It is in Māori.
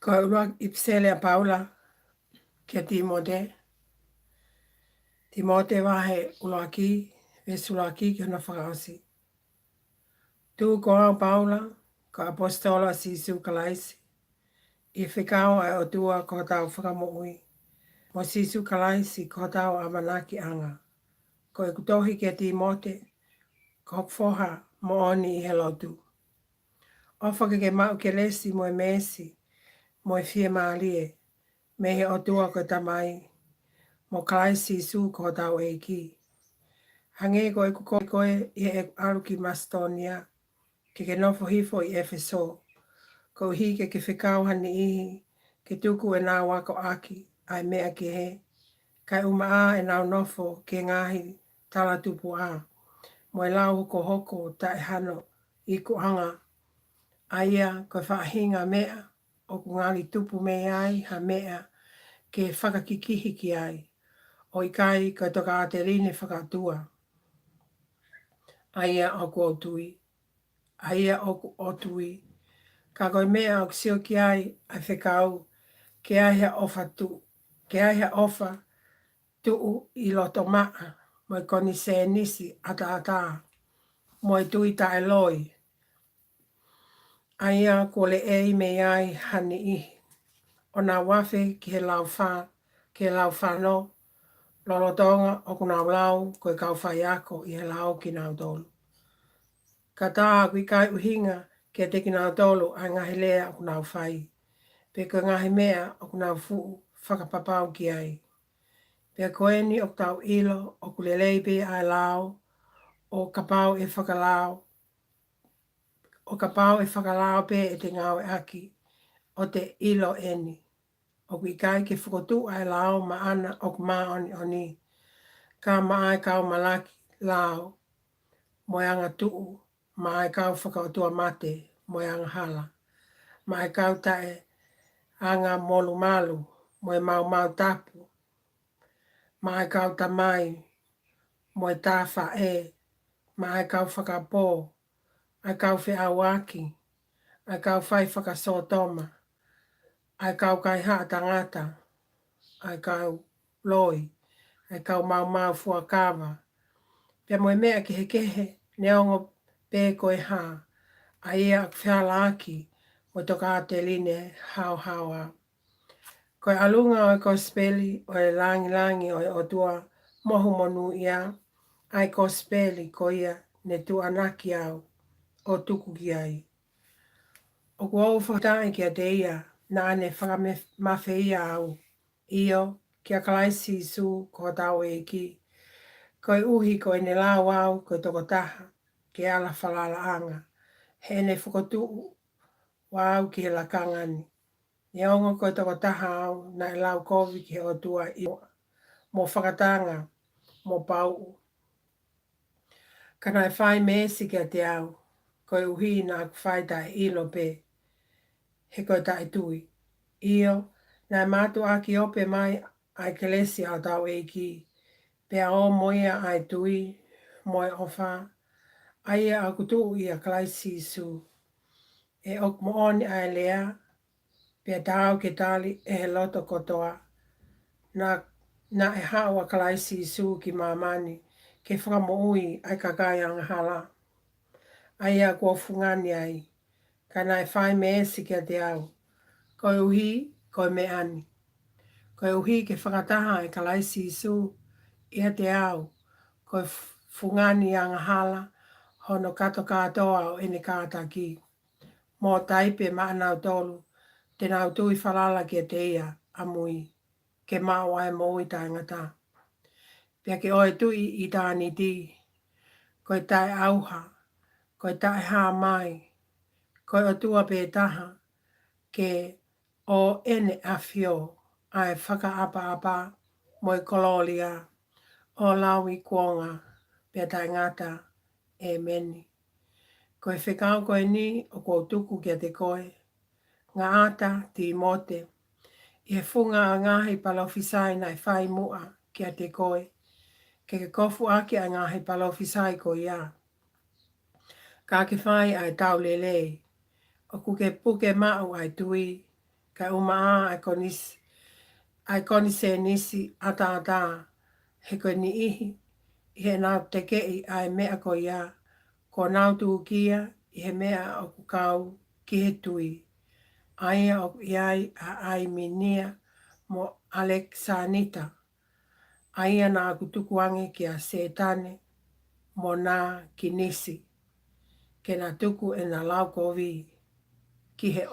Ko ua ipsele a Paula kia Timote. Timote wahe uloaki, vesulaki ki hona whakaosi. Tu ko au Paula, ko apostola sisu kalaisi. I whikao ai o tua ko tau whakamoui. Mo sisu kalaisi ko tau amanaki anga. Ko e kutohi kia Timote, ko hokfoha mo oni I helotu. Ofa ke mau ke lesi mo e mesi, mo e fie maalie. Mehe o tua ko tamai. Mo kalaisi su ko tau e ki. Hange ko e kukoe I e aluki Mastonia. Ke nofo hifo I Efeso. Ko hi ke whikau hani ihi. Ke tuku e nā wako aki. Ai mea ke he. Kai umaa e nau nofo ke ngahi tala tupu a. Mo e lau hoko hoko ta e hano I kuanga. Aia ko whaahinga mea. O ku ngali tupu me ai ha mea. Ke whakakikihi ki ai. O I kai ko toka a te rine whakatua. Aia o ku otui. Aia o ku otui. Ka koe mea o ksio ki ai a whekau. Ke ai hea ofa tu. Ke ai hea ofa tuu I loto maa. Mo I koni se nisi ata ata. Mo I tui ta e loi. Aia ko le ei me ai hani ihi. O nā wafe ki he lau wha. Ke lau whano. Lolotonga o ku nau lau koe kau whai ako I he lau ki nau tolu. Ka tā kui kai uhinga kia te ki nau tolu a ngahi lea o ku nau whai. Pe ko ngahi mea o ku nau fuu whakapapau ki ai. Pe koe ni o tau ilo o ku lelei pe ai lau o kapau e whakalao. O kapau e whakalao pe e te ngau e aki o te ilo eni. O kui kai ke whakotu ai lau ma ana o ku maa oni oni. Ka maa e kau malaki lau. Mo anga tuu. Maa e kau whakautua mate. Mo anga hala. Maa e kau tae anga molu malu. Mo e mau mau tapu. Maa e kau tamai. Mo e tāwha e. Maa e kau whakapō. Ai kau whi awaki. Ai kau whai whakasotoma. Ai kau kai haa tangata. Ai kau loi. Ai kau mau mau fuakawa. Pia mo e mea ki he kehe. Neongo pe koe haa. Ai ea whiala aki. Mo toka te line hao hao a. Koe alunga o e kospeli o e langi langi o e otua mohu monu ia. Ai kospeli ko ia ne tu anaki au o tuku ki ai. O kua au whatai kia te ia na ane whakamafe ia au. Io kia kalaisi su ko tau e ki. Koe uhi koe ne lau au koe toko taha ke ala whalala anga. He ne whakotu wau ki he lakangani. E ongo koe toko taha au na e lau kovi ki he otua I mo whakatanga mo pau. Kana e whai mesi kia te au. Koe uhi na ku whai ta ilo pe. He koe ta e tui. Io na e mātu aki ope mai ai kelesi au tau e ki. Pea o moia ai tui. Moe ofa. Aia au kutu I a klaisi su. E ok mo oni ai lea. Pea tau ke tali e he loto kotoa. Na e hawa kalaisi su ki mamani. Ke whakamo ui ai kakai anga hala. Aia kua fungani ai. Kana e whai meesi kia te au. Koe uhi, koe me ani. Koe uhi ke whakataha e kalaisi su. Ia te au. Koe fungani anga hala. Hono kato katoa o ene kātaki. Mō taipe maanau tolu. Te nau tui whalala kia te ia amui. Ke mau ai mo I tangata. Pea ke oe tui I tāni ti. Koe tae auha. Koe tae haa mai. Koe o tua pe taha. Ke o ene awhio. Ai whaka apa apa. Moi kololia. O lawi kuonga. Pea tae ngata. E meni. Koe whekau koe ni o kou tuku kia te koe. Ngā ata Timote. I he funga a ngahi palofisai nai whai mua kia te koe. Ke kofu aki a ngahi palofisai ko ia. Ka ke whai ai tau lele. O kuke puke mau ai tui. Ka umaa ai koni se nisi ata he koe ni ihi i he nau te kei ai mea ko ia ko nau tūkia i he mea o ku kau ki he tui. Aia o iai a ai minia mo Alexanita. Aia nā kutukuange ki a setane mo nā ki nisi. Ke nā tuku e nā lau kovi ki he